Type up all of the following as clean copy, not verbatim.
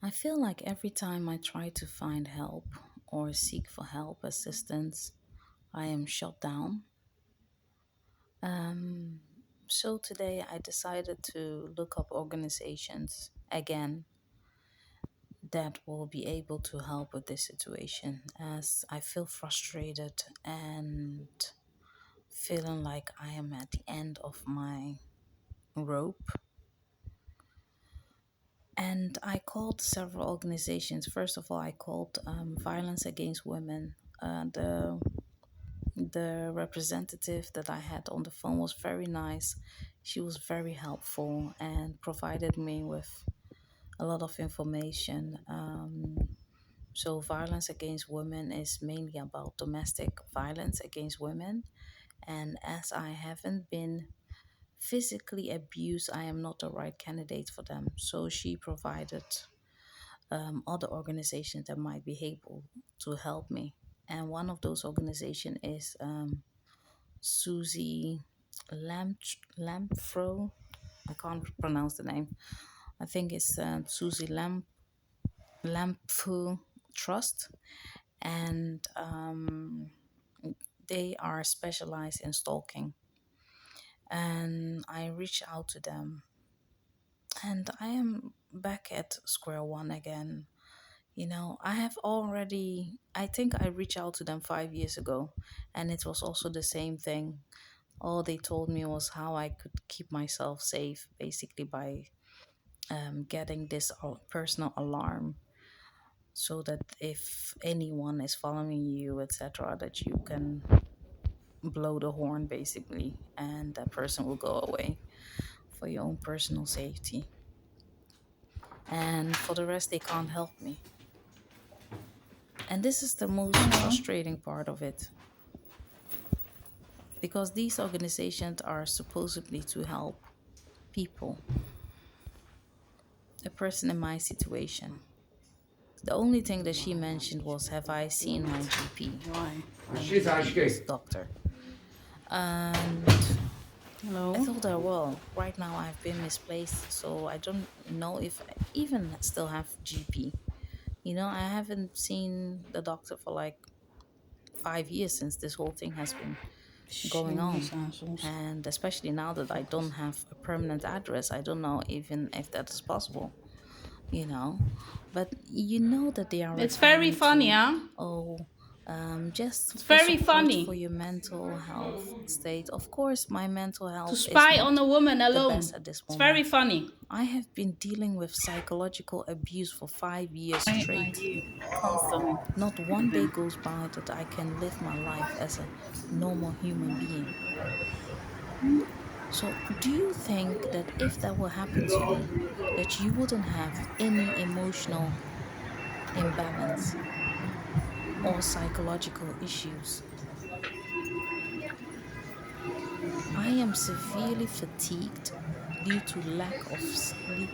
I feel like every time I try to find help or seek for help, assistance, I am shut down. Um, so today I decided to look up organizations again that will be able to help with this situation as I feel frustrated and feeling like I am at the end of my rope. And I called several organizations. First of all, I called Violence Against Women. The representative that I had on the phone was very nice. She was very helpful and provided me with a lot of information. So, violence against women is mainly about domestic violence against women. And as I haven't been physically abused, I am not the right candidate for them. So, she provided other organizations that might be able to help me. And one of those organizations is Susie Lampfro. I can't pronounce the name. I think it's Susie Lampfu Trust, and they are specialized in stalking. And I reached out to them, and I am back at square one again. I have already, I think I reached out to them 5 years ago, and it was also the same thing. All they told me was how I could keep myself safe, basically by getting this personal alarm, so that if anyone is following you, etc., that you can blow the horn, basically, and that person will go away for your own personal safety. And for the rest, they can't help me. And this is the most frustrating part of it, because these organizations are supposedly to help people, a person in my situation. The only thing that she mentioned was, have I seen my GP, my previous doctor? And I Hello. told her, well, right now I've been misplaced, so I don't know if I even still have GP. I haven't seen the doctor for like 5 years since this whole thing has been going on. Shimmy And especially now that I don't have a permanent address, I don't know even if that is possible, you know. But you know that they are It's very referring funny, to, huh? oh, just It's for very support for funny your mental health state. Of course, my mental to health is spy on not a woman the best alone. at this It's very moment. funny. I have been dealing with psychological abuse for 5 years I straight. do constantly Not one with day him. goes by that I can live my life as a normal human being. So, do you think that if that will happen to you, that you wouldn't have any emotional imbalance or psychological issues? I am severely fatigued due to lack of sleep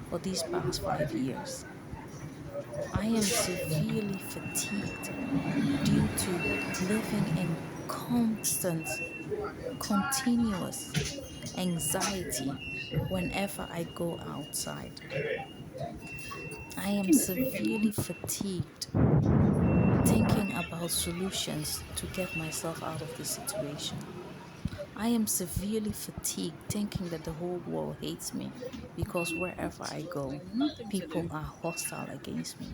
for these past 5 years. I am severely fatigued due to living in constant, continuous anxiety whenever I go outside. I am severely fatigued thinking about solutions to get myself out of this situation. I am severely fatigued thinking that the whole world hates me because wherever I go, Nothing to people do. are hostile against me.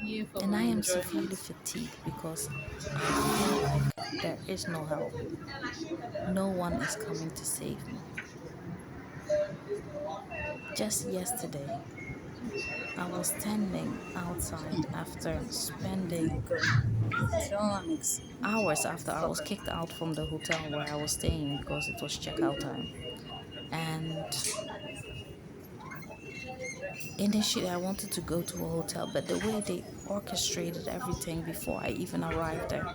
You for And my I am severely enjoyment. fatigued because I feel like there is no help. No one is coming to save me. Just yesterday, I was standing outside after spending Tonics. hours after I was kicked out from the hotel where I was staying because it was checkout time. And initially, I wanted to go to a hotel, but the way they orchestrated everything before I even arrived there,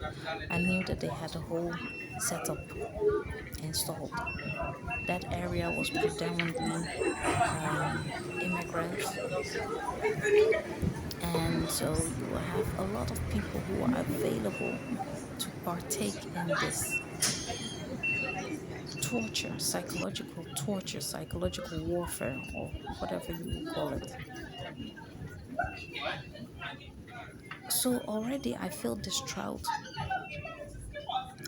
I knew that they had a whole setup installed. That area was predominantly immigrants, and so you will have a lot of people who are available to partake in this torture, psychological warfare, or whatever you will call it. So already I feel distraught.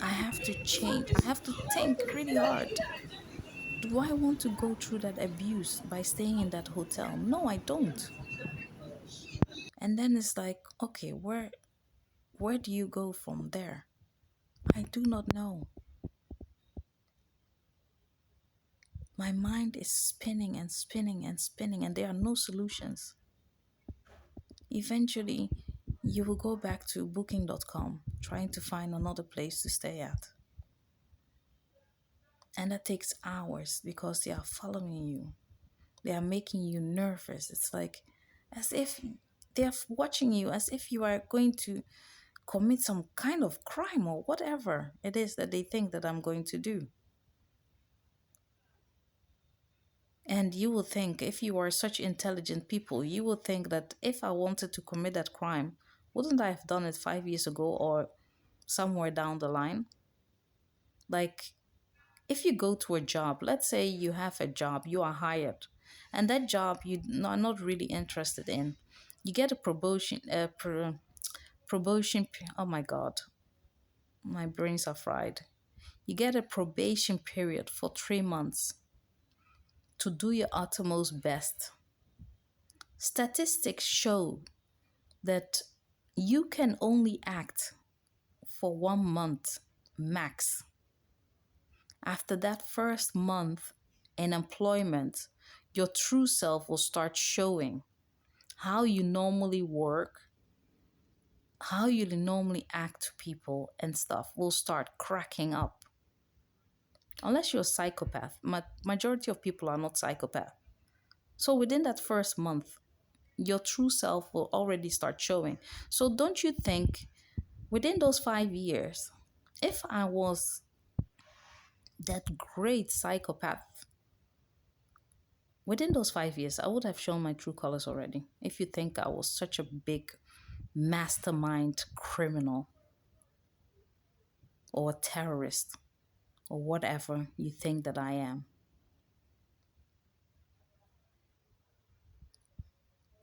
I have to change. I have to think really hard. Do I want to go through that abuse by staying in that hotel? No, I don't. And then it's like, okay, where do you go from there? I do not know. My mind is spinning and spinning and spinning, and there are no solutions. Eventually, you will go back to booking.com trying to find another place to stay at. And that takes hours because they are following you. They are making you nervous. It's like as if they're watching you, as if you are going to commit some kind of crime or whatever it is that they think that I'm going to do. And you will think, if you are such intelligent people, you will think that if I wanted to commit that crime, wouldn't I have done it 5 years ago or somewhere down the line? Like, if you go to a job, let's say you have a job, you are hired, and that job you are not really interested in, you get a probation. Oh my God, my brains are fried. You get a probation period for 3 months to do your uttermost best. Statistics show that you can only act for 1 month max. After that first month in employment, your true self will start showing how you normally work, how you normally act to people and stuff will start cracking up. Unless you're a psychopath, majority of people are not psychopath. So within that first month, your true self will already start showing. So don't you think within those 5 years, if I was that great psychopath, within those 5 years, I would have shown my true colors already. If you think I was such a big mastermind criminal or a terrorist or whatever you think that I am.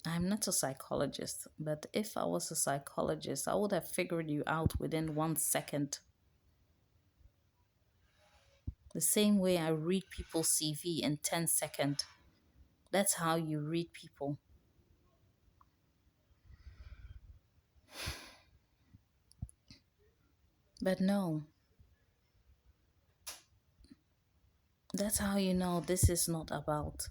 I'm not a psychologist, but if I was a psychologist, I would have figured you out within 1 second. The same way I read people's CV in 10 seconds. That's how you read people. But no, that's how you know this is not about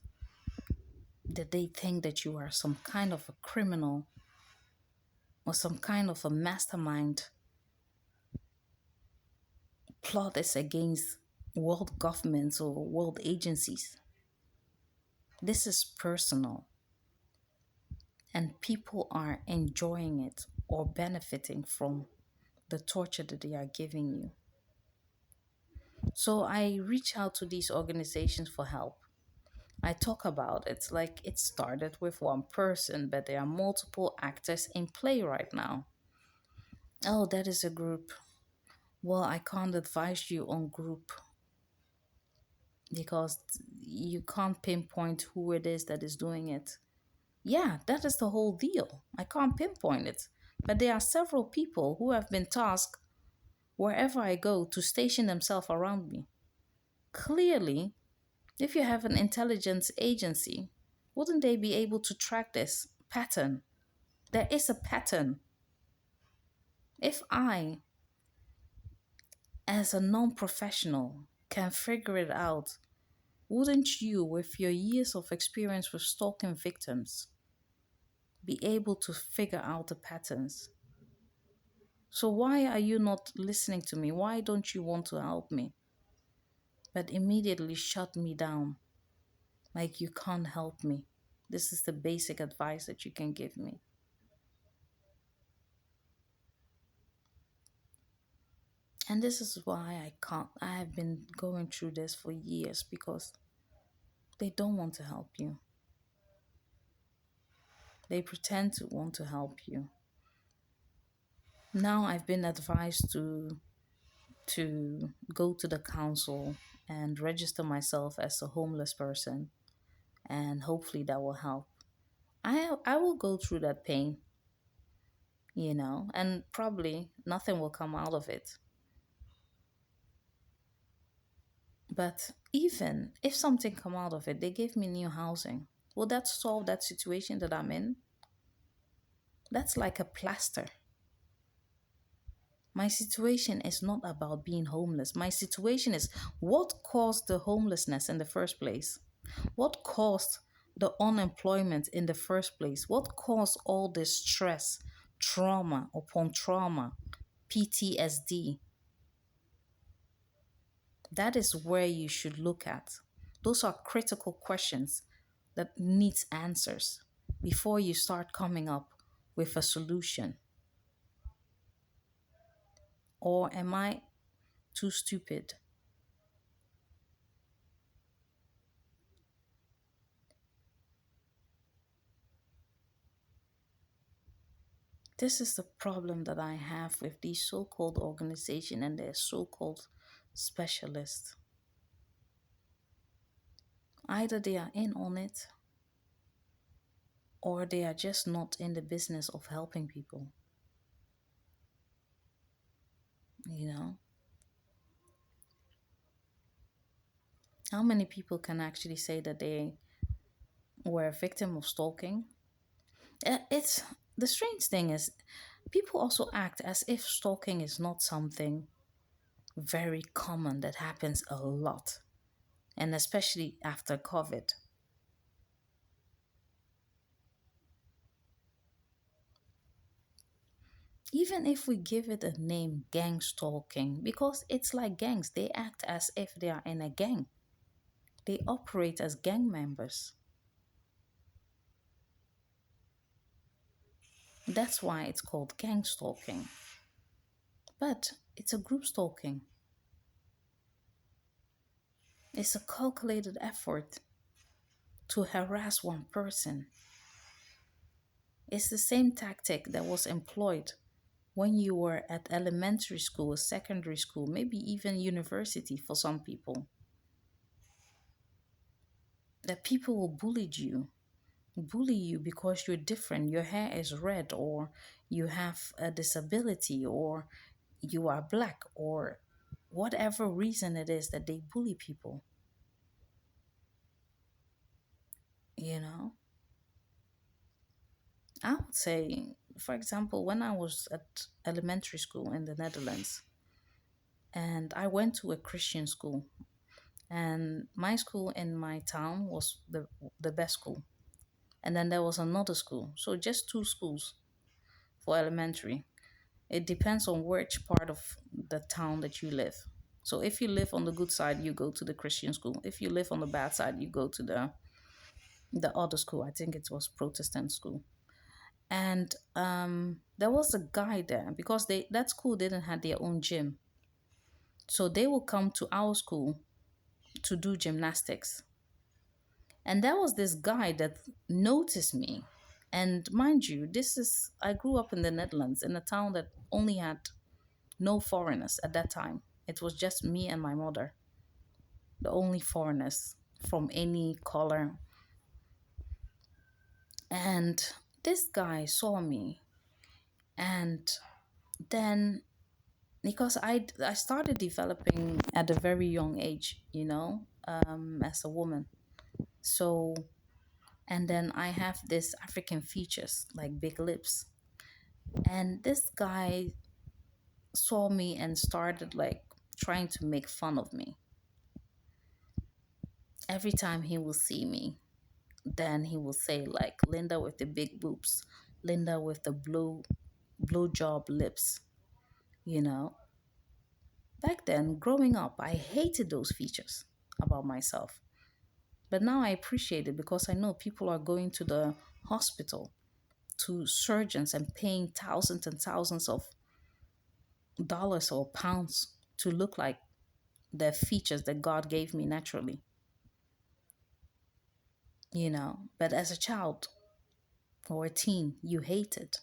that they think that you are some kind of a criminal or some kind of a mastermind plot is against world governments or world agencies. This is personal, and people are enjoying it or benefiting from the torture that they are giving you. So I reach out to these organizations for help. I talk about it like it started with one person, but there are multiple actors in play right now. Oh, that is a group. Well, I can't advise you on group because you can't pinpoint who it is that is doing it. Yeah, that is the whole deal. I can't pinpoint it. But there are several people who have been tasked wherever I go to station themselves around me. Clearly, if you have an intelligence agency, wouldn't they be able to track this pattern? There is a pattern. If I, as a non professional, can figure it out, wouldn't you, with your years of experience with stalking victims, be able to figure out the patterns? So, why are you not listening to me? Why don't you want to help me? But immediately shut me down like you can't help me. This is the basic advice that you can give me. And this is why I can't. I have been going through this for years because they don't want to help you. They pretend to want to help you. Now I've been advised to go to the council and register myself as a homeless person, and hopefully that will help. I will go through that pain, and probably nothing will come out of it. But even if something come out of it, they gave me new housing. Will that solve that situation that I'm in? That's like a plaster. My situation is not about being homeless. My situation is what caused the homelessness in the first place? What caused the unemployment in the first place? What caused all this stress, trauma upon trauma, PTSD? That is where you should look at. Those are critical questions that needs answers before you start coming up with a solution. Or am I too stupid? This is the problem that I have with these so-called organizations and their so-called specialists. Either they are in on it or they are just not in the business of helping people. You know, how many people can actually say that they were a victim of stalking? It's the strange thing is people also act as if stalking is not something very common that happens a lot, and especially after COVID. Even if we give it a name, gang stalking, because it's like gangs, they act as if they are in a gang. They operate as gang members. That's why it's called gang stalking. But it's a group stalking. It's a calculated effort to harass one person. It's the same tactic that was employed when you were at elementary school, secondary school, maybe even university for some people. That people will bully you because you're different, your hair is red, or you have a disability, or you are black, or whatever reason it is that they bully people, you know? I would say, for example, when I was at elementary school in the Netherlands, and I went to a Christian school, and my school in my town was the best school. And then there was another school. So just two schools for elementary. It depends on which part of the town that you live. So if you live on the good side, you go to the Christian school. If you live on the bad side, you go to the other school. I think it was Protestant school. And there was a guy there because that school didn't have their own gym. So they will come to our school to do gymnastics. And there was this guy that noticed me. And mind you, I grew up in the Netherlands in a town that only had no foreigners at that time. It was just me and my mother, the only foreigners from any color. And this guy saw me, and then because I started developing at a very young age, as a woman. So and then I have this African features like big lips, and this guy saw me and started like trying to make fun of me every time he will see me. Then he will say like Linda with the big boobs, Linda with the blue job lips, you know. Back then, growing up, I hated those features about myself. But now I appreciate it because I know people are going to the hospital, to surgeons, and paying thousands and thousands of dollars or pounds to look like the features that God gave me naturally, you know. But as a child or a teen, you hate it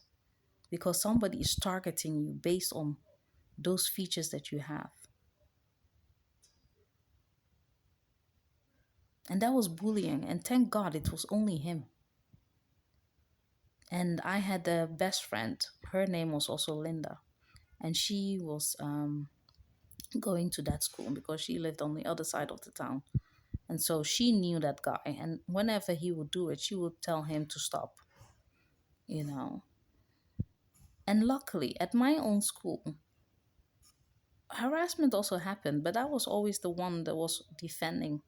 because somebody is targeting you based on those features that you have. And that was bullying. And thank God it was only him. And I had a best friend. Her name was also Linda. And she was going to that school because she lived on the other side of the town. And so she knew that guy. And whenever he would do it, she would tell him to stop, you know. And luckily, at my own school, harassment also happened, but I was always the one that was defending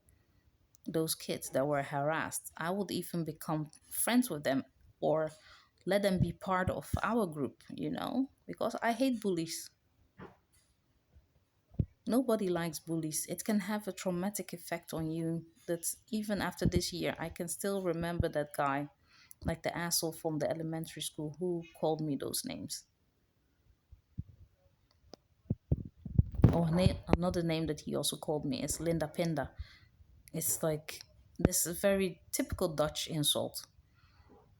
those kids that were harassed. I would even become friends with them or let them be part of our group, because I hate bullies. Nobody likes bullies. It can have a traumatic effect on you that even after this year, I can still remember that guy, like the asshole from the elementary school who called me those names. Or another name that he also called me is Linda Pinda. It's like this very typical Dutch insult.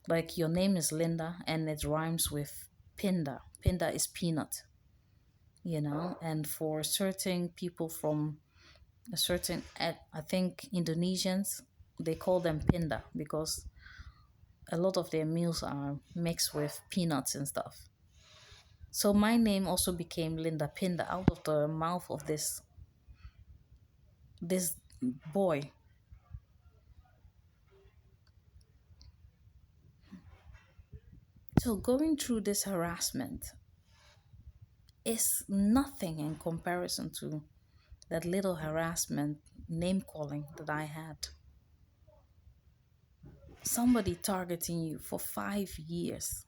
Like your name is Linda and it rhymes with Pinda. Pinda is peanut, and for certain people from a certain, I think Indonesians, they call them Pinda because a lot of their meals are mixed with peanuts and stuff. So my name also became Linda Pinda out of the mouth of this boy. So going through this harassment is nothing in comparison to that little harassment name calling that I had. Somebody targeting you for 5 years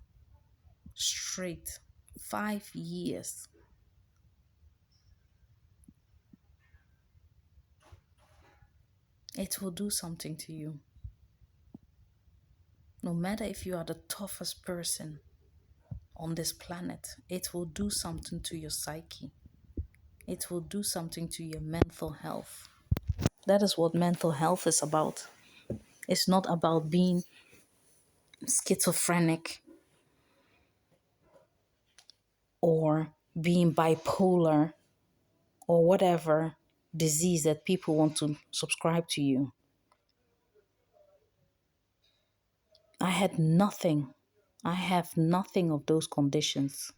straight. 5 years. It will do something to you. No matter if you are the toughest person on this planet, it will do something to your psyche. It will do something to your mental health. That is what mental health is about. It's not about being schizophrenic or being bipolar or whatever disease that people want to subscribe to you. I had nothing. I have nothing of those conditions.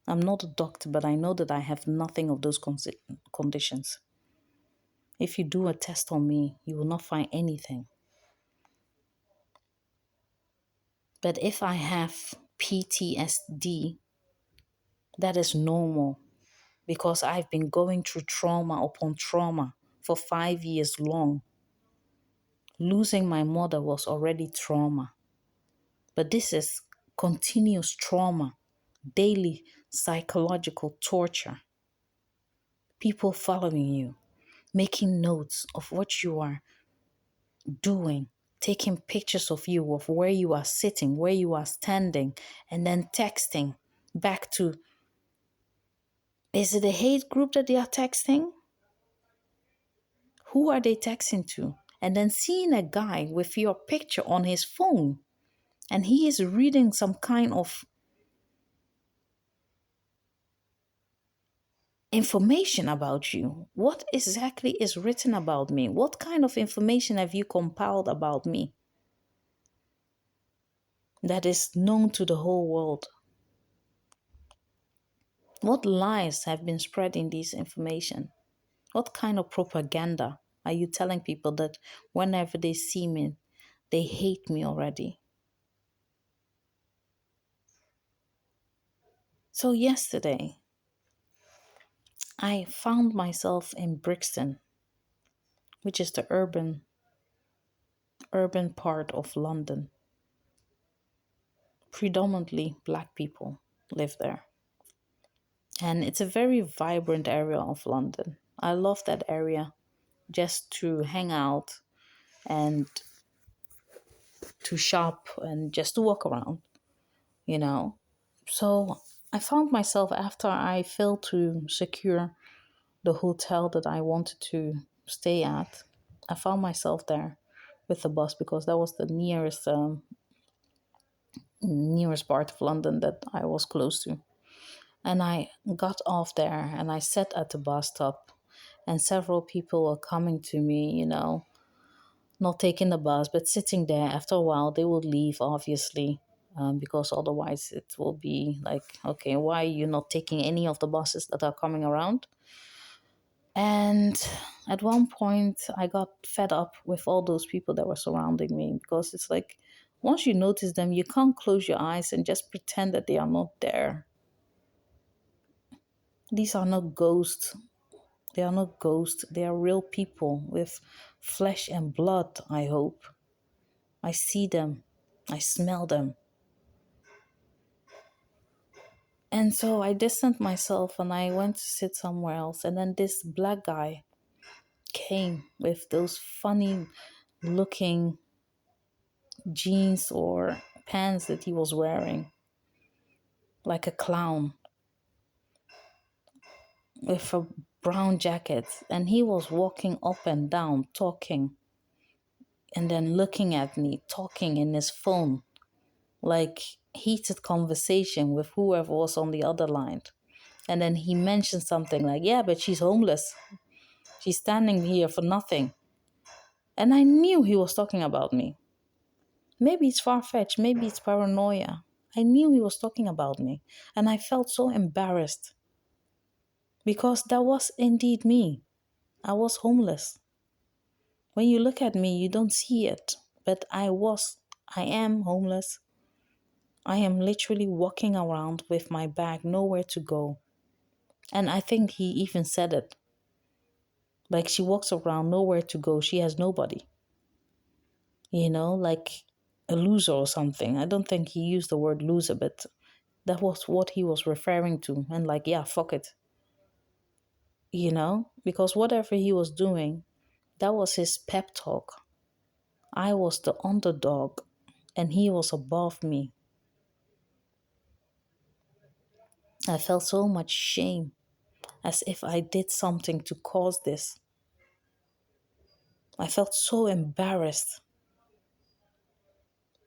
I'm not a doctor, but I know that I have nothing of those conditions. If you do a test on me, you will not find anything. But if I have PTSD, that is normal because I've been going through trauma upon trauma for 5 years long. Losing my mother was already trauma. But this is continuous trauma, daily psychological torture. People following you, making notes of what you are doing, taking pictures of you, of where you are sitting, where you are standing, and then texting back to, is it a hate group that they are texting? Who are they texting to? And then seeing a guy with your picture on his phone and he is reading some kind of information about you. What exactly is written about me? What kind of information have you compiled about me that is known to the whole world? What lies have been spreading this information? What kind of propaganda are you telling people that whenever they see me, they hate me already? So yesterday, I found myself in Brixton, which is the urban part of London. Predominantly black people live there. And it's a very vibrant area of London. I love that area just to hang out and to shop and just to walk around, you know. So I found myself after I failed to secure the hotel that I wanted to stay at, I found myself there with the bus because that was the nearest part of London that I was close to. And I got off there and I sat at the bus stop and several people were coming to me, not taking the bus, but sitting there. After a while, they would leave, obviously, because otherwise it will be like, okay, why are you not taking any of the buses that are coming around? And at one point, I got fed up with all those people that were surrounding me because it's like, once you notice them, you can't close your eyes and just pretend that they are not there. These are not ghosts. They are not ghosts. They are real people with flesh and blood, I hope. I see them. I smell them. And so I distanced myself and I went to sit somewhere else. And then this black guy came with those funny looking jeans or pants that he was wearing, like a clown, with a brown jacket. And he was walking up and down, talking, and then looking at me, talking in his phone, like heated conversation with whoever was on the other line. And then he mentioned something like, yeah, but she's homeless. She's standing here for nothing. And I knew he was talking about me. Maybe it's far-fetched. Maybe it's paranoia. I knew he was talking about me. And I felt so embarrassed because that was indeed me. I was homeless. When you look at me, you don't see it. But I am homeless. I am literally walking around with my bag, nowhere to go. And I think he even said it. Like she walks around, nowhere to go. She has nobody. Like a loser or something. I don't think he used the word loser, but that was what he was referring to. And like, yeah, fuck it. Because whatever he was doing, that was his pep talk. I was the underdog and he was above me. I felt so much shame, as if I did something to cause this. I felt so embarrassed.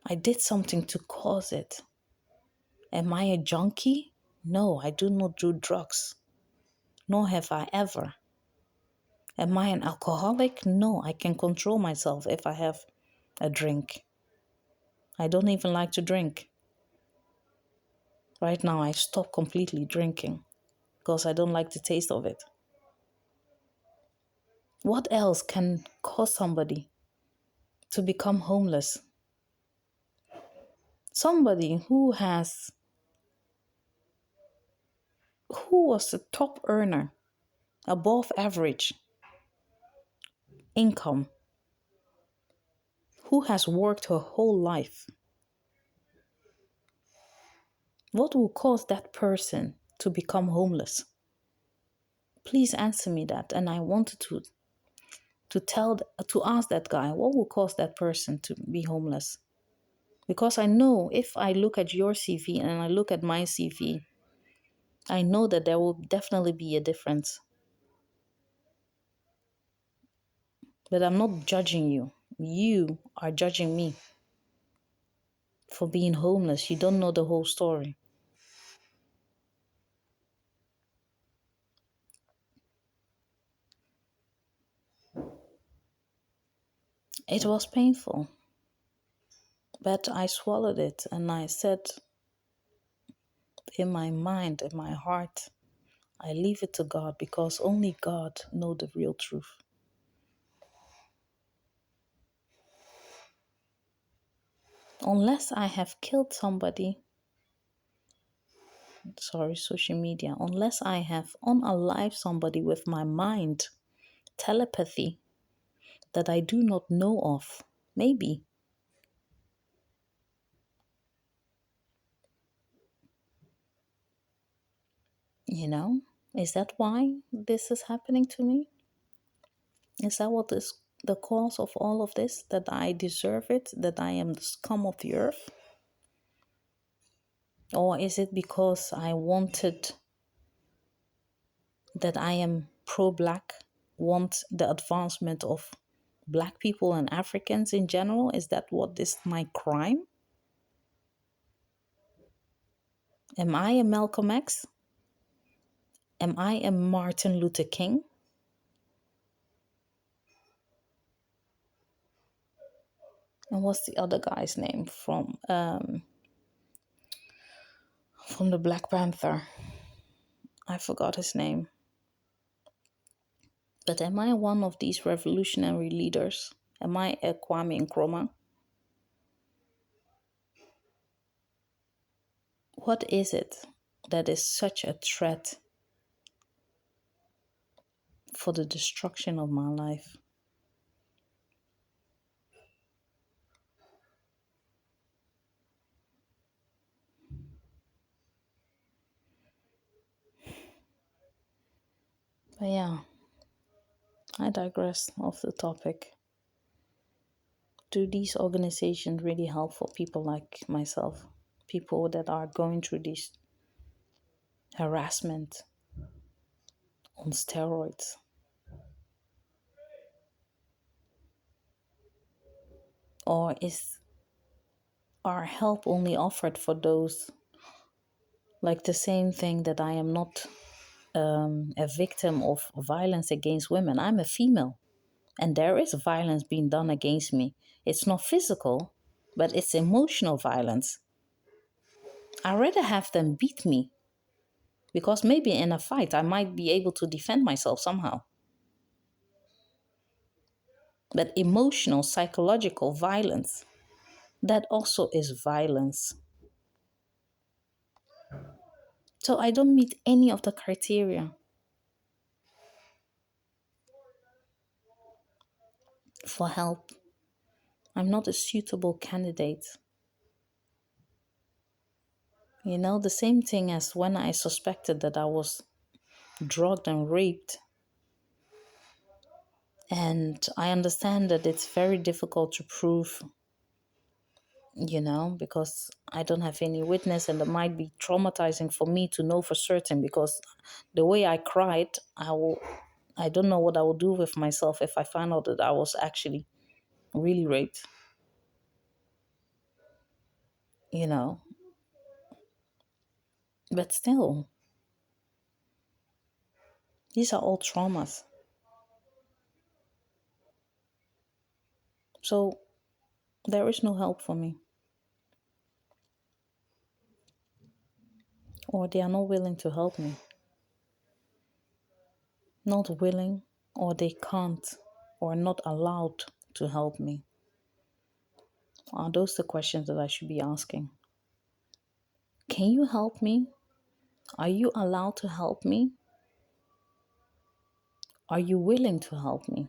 I did something to cause it. Am I a junkie? No, I do not do drugs. Nor have I ever. Am I an alcoholic? No, I can control myself if I have a drink. I don't even like to drink. Right now, I stopped completely drinking because I don't like the taste of it. What else can cause somebody to become homeless? Somebody who was a top earner, above average income, who has worked her whole life. What will cause that person to become homeless? Please answer me that. And I wanted to ask that guy, what will cause that person to be homeless? Because I know if I look at your CV and I look at my CV, I know that there will definitely be a difference. But I'm not judging you. You are judging me for being homeless. You don't know the whole story. It was painful. But I swallowed it and I said in my mind, in my heart, I leave it to God because only God knows the real truth. Unless I have killed somebody, social media, unless I have unalived somebody with my mind, telepathy, that I do not know of, maybe. Is that why this is happening to me? Is that what is the cause of all of this? That I deserve it? That I am the scum of the earth? Or is it because I wanted, that I am pro-black, want the advancement of black people and Africans in general? Is that what is my crime? Am I a Malcolm X? Am I a Martin Luther King? And what's the other guy's name from the Black Panther? I forgot his name. But am I one of these revolutionary leaders? Am I a Kwame Nkrumah? What is it that is such a threat for the destruction of my life? But yeah, I digress off the topic. Do these organizations really help for people like myself? People that are going through this harassment on steroids? Or is our help only offered for those, like the same thing that I am not a victim of violence against women? I'm a female and there is violence being done against me. It's not physical, but it's emotional violence. I'd rather have them beat me because maybe in a fight I might be able to defend myself somehow. But emotional, psychological violence, that also is violence. So I don't meet any of the criteria for help. I'm not a suitable candidate. You know, the same thing as when I suspected that I was drugged and raped. And I understand that it's very difficult to prove, because I don't have any witness and it might be traumatizing for me to know for certain because the way I cried, I don't know what I will do with myself if I find out that I was actually really raped. You know, but still, these are all traumas. So there is no help for me. Or they are not willing to help me. Not willing, or they can't, or not allowed to help me. Are those the questions that I should be asking? Can you help me? Are you allowed to help me? Are you willing to help me?